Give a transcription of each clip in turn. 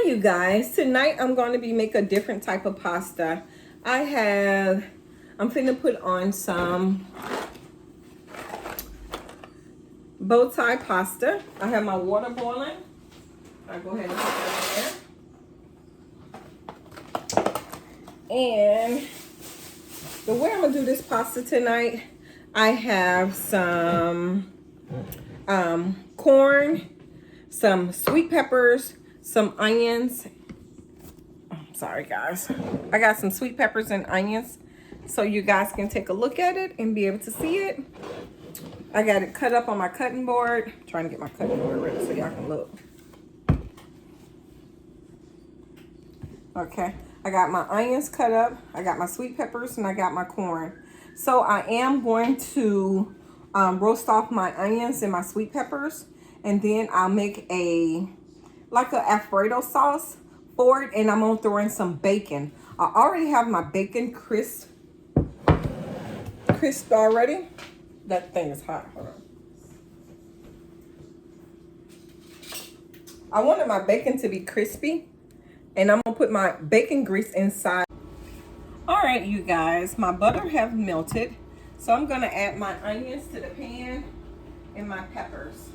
You guys, tonight I'm going to be make a different type of pasta. I'm finna put on some bow tie pasta. I have my water boiling. I'll go ahead and put that in there. And the way I'm gonna do this pasta tonight, I have some corn, some sweet peppers, some onions. Sorry guys, I got some sweet peppers and onions so you guys can take a look at it and be able to see it. I got it cut up on my cutting board. I'm trying to get my cutting board ready so y'all can look. Okay, I got my onions cut up, I got my sweet peppers, and I got my corn. So I am going to roast off my onions and my sweet peppers, and then I'll make like a Alfredo sauce for it, and I'm gonna throw in some bacon. I already have my bacon crisp already. That thing is hot. Hold on. I wanted my bacon to be crispy, and I'm gonna put my bacon grease inside. All right, you guys, my butter have melted, so I'm gonna add my onions to the pan and my peppers.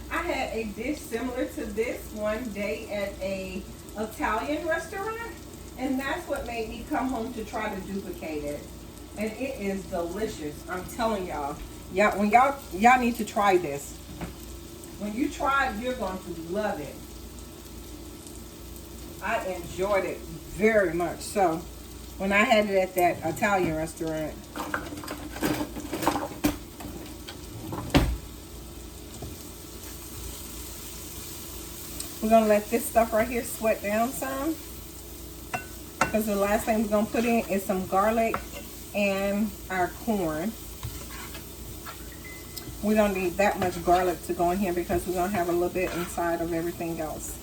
I had a dish similar to this one day at a Italian restaurant, and that's what made me come home to try to duplicate it. And it is delicious. I'm telling y'all. Y'all need to try this. When you try it, you're going to love it. I enjoyed it very much. So when I had it at that Italian restaurant. We're gonna let this stuff right here sweat down some, because the last thing we're gonna put in is some garlic and our corn. We don't need that much garlic to go in here because we're gonna have a little bit inside of everything else.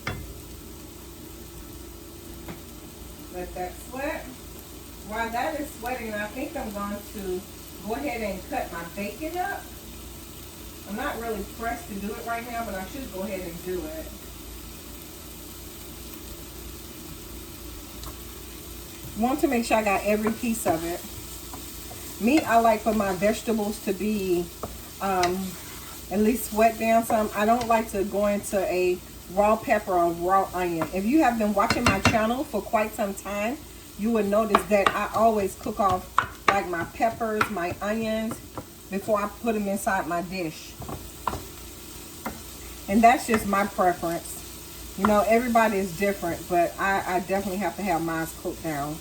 Let that sweat. While that is sweating, I think I'm going to go ahead and cut my bacon up. I'm not really pressed to do it right now, but I should go ahead and do it. Want to make sure I got every piece of it. Me, I like for my vegetables to be at least sweat down some. I don't like to go into a raw pepper or raw onion. If you have been watching my channel for quite some time, you would notice that I always cook off like my peppers, my onions before I put them inside my dish. And that's just my preference. You know, everybody is different, but I definitely have to have mine cooked down.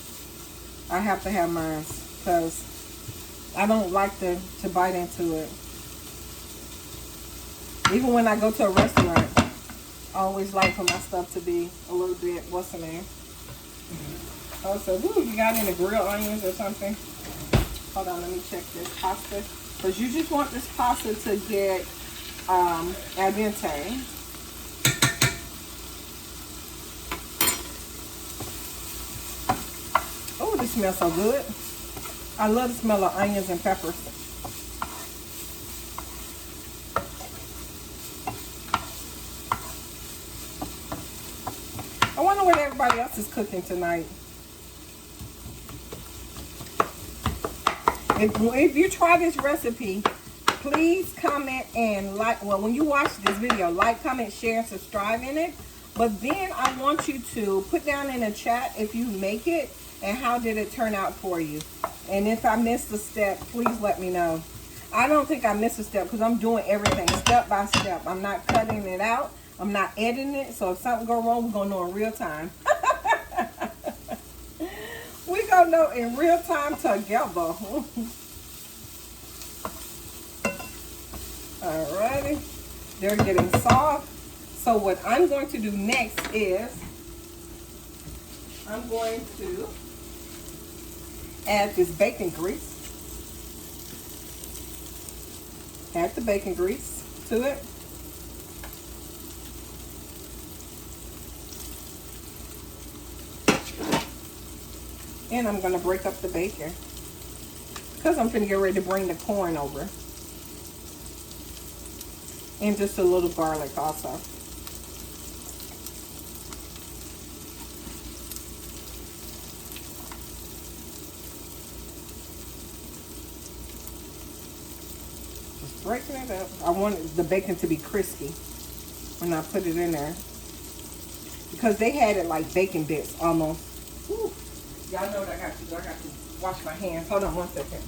I have to have mine because I don't like to bite into it. Even when I go to a restaurant, I always like for my stuff to be a little bit, what's the name? Oh, so, ooh, you got any grilled onions or something? Hold on, let me check this pasta. Because you just want this pasta to get al dente. Oh, this smells so good. I love the smell of onions and peppers. I wonder what everybody else is cooking tonight. If you try this recipe, please comment and like. Well, when you watch this video, like, comment, share, and subscribe in it. But then I want you to put down in the chat if you make it and how did it turn out for you. And if I missed a step, please let me know. I don't think I missed a step because I'm doing everything step by step. I'm not cutting it out. I'm not editing it. So if something goes wrong, we're going to know in real time. We're going to know in real time together. Alrighty. They're getting soft. So what I'm going to do next is I'm going to add this bacon grease. Add the bacon grease to it. And I'm going to break up the bacon because I'm going to get ready to bring the corn over. And just a little garlic also. Just breaking it up. I want the bacon to be crispy when I put it in there, because they had it like bacon bits almost. Whew. Y'all know what I got to do. I got to wash my hands. Hold on one second.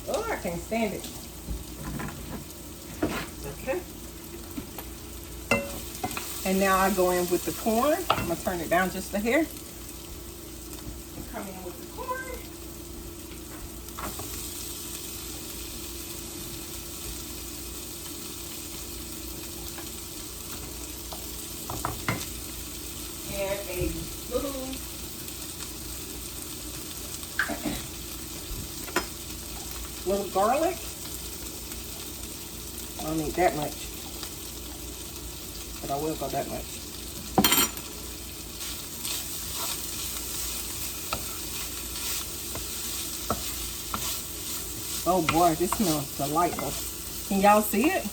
Oh, I can't stand it. Okay. And now I go in with the corn. I'm going to turn it down just a hair. Come in with the corn. And a little garlic. I don't need that much, but I will go that much. Oh boy, this smells delightful. Can y'all see it?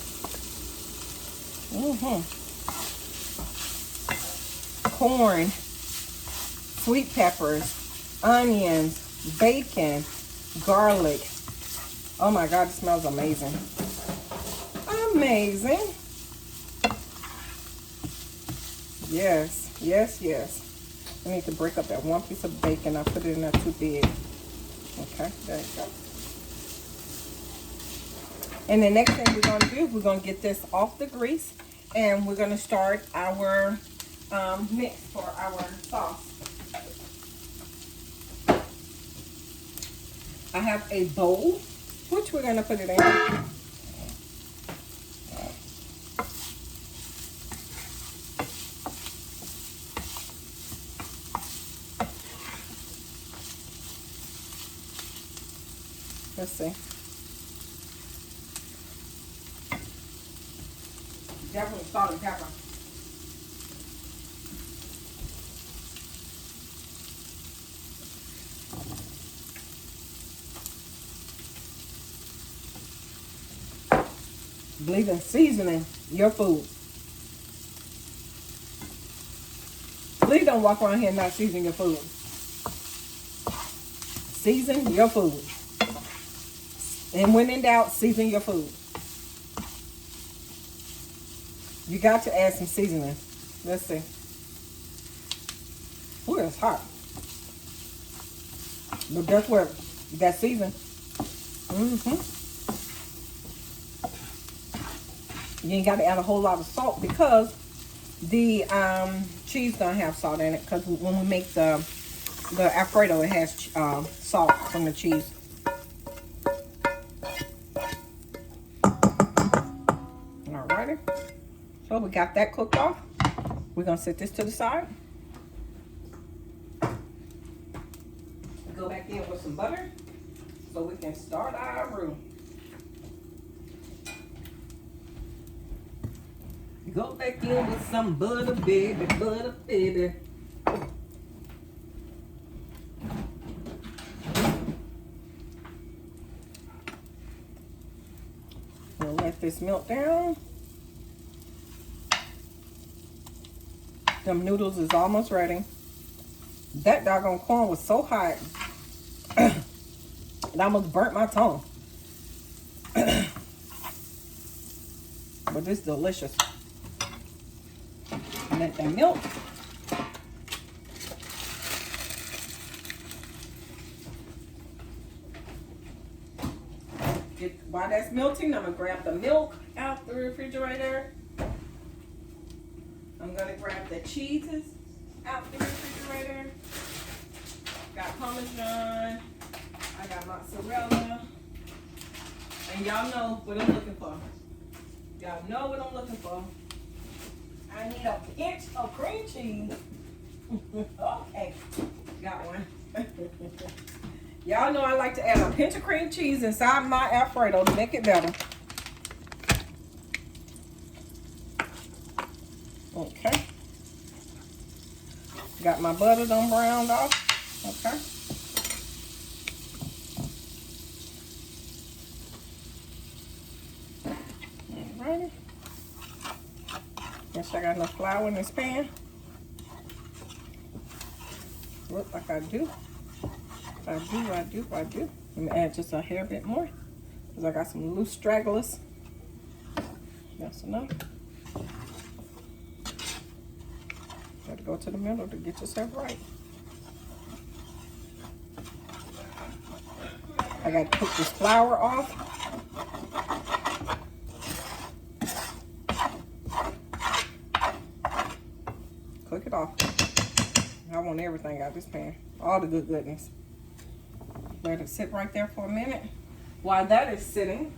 Corn, sweet peppers, onions, bacon, garlic. Oh my God, it smells amazing. Amazing. Yes, yes, yes. I need to break up that one piece of bacon. I put it in there too big. Okay, there you go. And the next thing we're going to do, we're going to get this off the grease, and we're going to start our mix for our sauce. I have a bowl, which we're going to put it in. Let's see. Definitely salt and pepper. Believe in seasoning your food. Please don't walk around here and not season your food. Season your food. And when in doubt, season your food. You got to add some seasoning. Let's see. Ooh, it's hot. But guess what? You got season. You ain't got to add a whole lot of salt because the cheese gonna have salt in it. Because when we make the Alfredo, it has salt from the cheese. Alrighty. So we got that cooked off. We're gonna set this to the side. Go back in with some butter so we can start our roux. Go back in with some butter, baby, butter, baby. We'll let this melt down. Them noodles is almost ready. That doggone corn was so hot. It almost burnt my tongue. But it's delicious. Let that melt. While that's melting, I'm gonna grab the milk out the refrigerator. I'm gonna grab the cheeses out the refrigerator. Got Parmesan. I got mozzarella. And y'all know what I'm looking for. Y'all know what I'm looking for. I I need a pinch of cream cheese. Okay, got one. Y'all know I like to add a pinch of cream cheese inside my Alfredo to make it better. Okay. Got my butter done browned off. Okay. Alrighty. Guess I got enough flour in this pan. Look like I do. I do. Let me add just a hair bit more because I got some loose stragglers. That's enough. Got to go to the middle to get yourself right. I got to cook this flour off. Cook it off. I want everything out of this pan. All the good goodness. Let it sit right there for a minute. While that is sitting,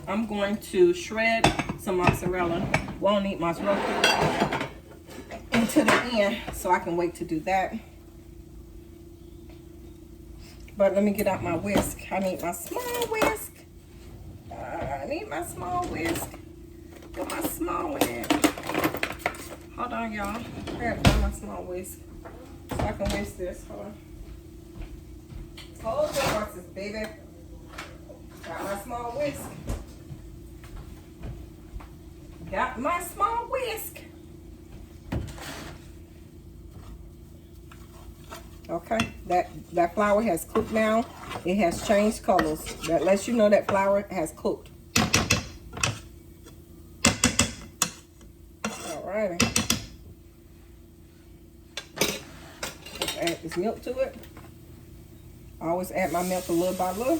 I'm going to shred some mozzarella. Won't need mozzarella into the end, so I can wait to do that. But let me get out my whisk. I need my small whisk. Get my small one in. Hold on, y'all. I gotta find my small whisk so I can whisk this. Hold on. Hold the horses, baby. Got my small whisk. Got my small whisk. Okay, that flour has cooked now. It has changed colors. That lets you know that flour has cooked. Alrighty. Let's add this milk to it. I always add my milk a little by little.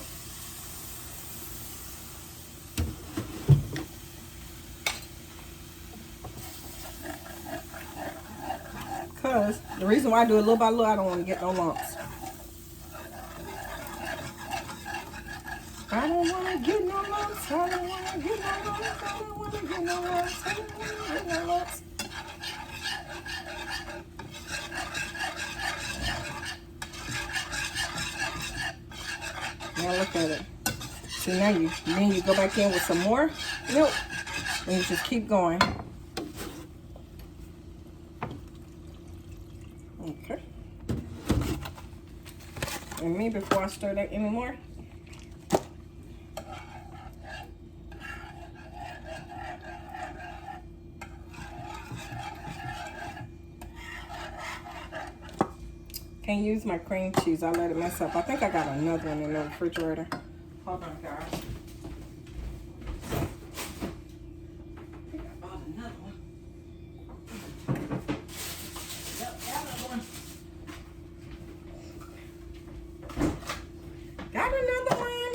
Because the reason why I do it little by little, I don't want to get no lumps. I don't want to get no lumps. I don't want to get no lumps. I don't want to get no lumps. I don't want to get no lumps. Now look at it. See, now you go back in with some more milk, and you just keep going. Okay. And me, before I stir that anymore, can't use my cream cheese. I let it mess up. I think I got another one in the refrigerator. Hold on, guys. I think I bought another one. Yep, got another one. Got another one.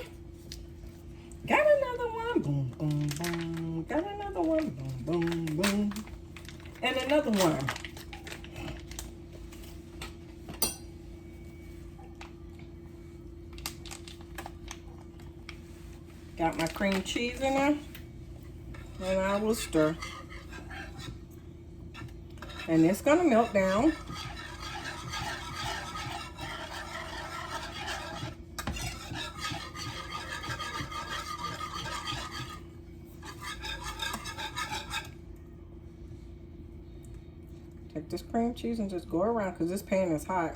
Got another one. Boom, boom, boom. Got another one. Boom, boom, boom. And another one. Got my cream cheese in there, and I will stir. And it's gonna melt down. Take this cream cheese and just go around because this pan is hot.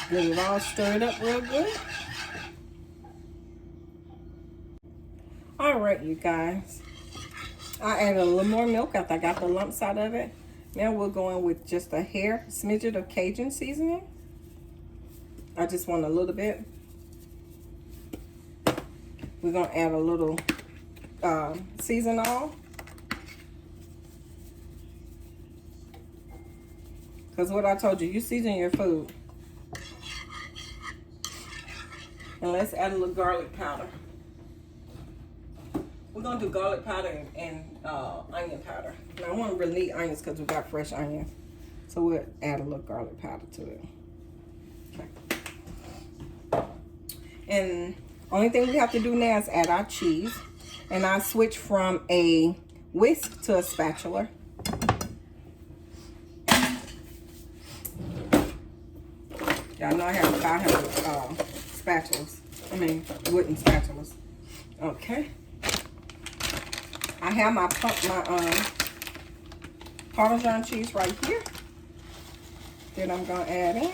Get it all stirred up real good. All right, you guys. I added a little more milk after I got the lumps out of it. Now we're going with just a hair smidget of Cajun seasoning. I just want a little bit. We're gonna add a little season oil. Because what I told you, you season your food. And let's add a little garlic powder. We're going to do garlic powder and onion powder. Now, I won't really need onions because we got fresh onions. So we'll add a little garlic powder to it. Okay. And only thing we have to do now is add our cheese. And I switch from a whisk to a spatula. Y'all know I have 500 spatulas. I mean, wooden spatulas. Okay. I have my Parmesan cheese right here. Then I'm gonna add in.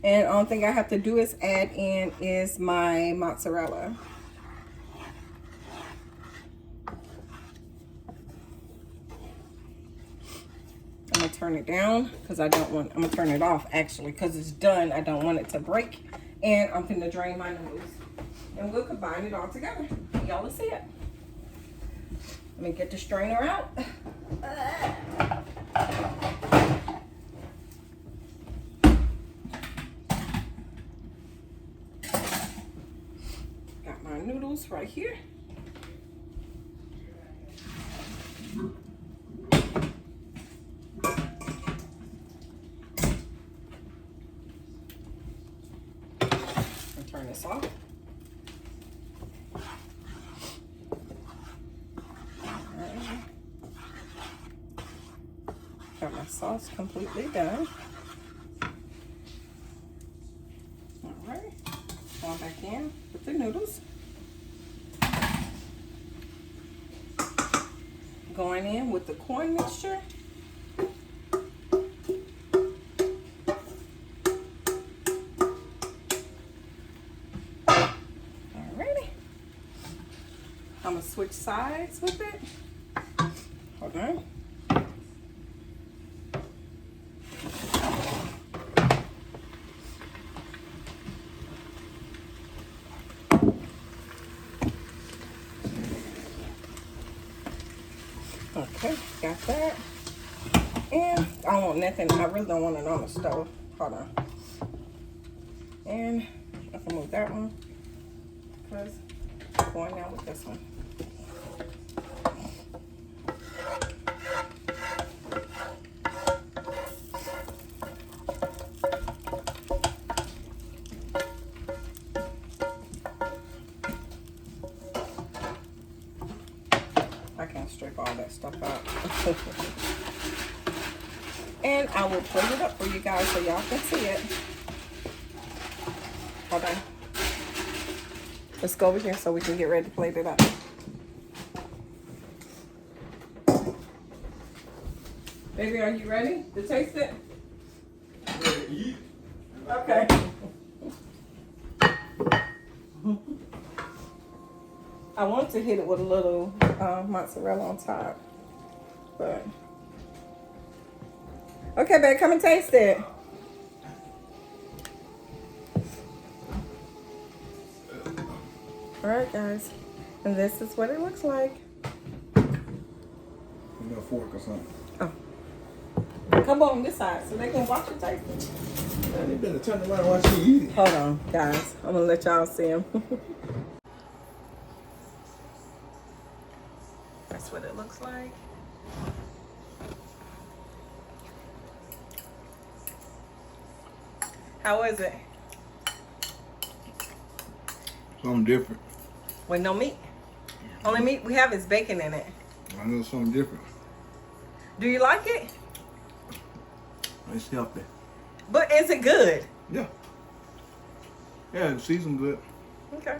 And the only thing I have to do is add in is my mozzarella. I'm gonna turn it down because I'm gonna turn it off actually because it's done. I don't want it to break. And I'm gonna drain my noodles. And we'll combine it all together. Y'all will see it. Let me get the strainer out. Got my noodles right here. I'll turn this off. Got my sauce completely done. All right, going back in with the noodles. Going in with the corn mixture. Alrighty. I'm gonna switch sides with it. Hold on. Okay, got that. And I don't want nothing. I really don't want it on the stove. Hold on. And I can move that one because I'm going down with this one. I can't strip all that stuff out. And I will plate it up for you guys so y'all can see it. Hold on. Let's go over here so we can get ready to plate it up. Baby, are you ready to taste it? Ready to eat? Okay. I want to hit it with a little mozzarella on top, but okay, babe, come and taste it. All right, guys, and this is what it looks like. Give me a fork or something. Oh, come on this side so they can watch you taste it. Man, they better turn around while she eat it. Hold on, guys, I'm gonna let y'all see them. That's what it looks like. How is it? Something different. With no meat? Only meat we have is bacon in it. I know something different. Do you like it? It's healthy. But is it good? Yeah. Yeah, the season's good. Okay.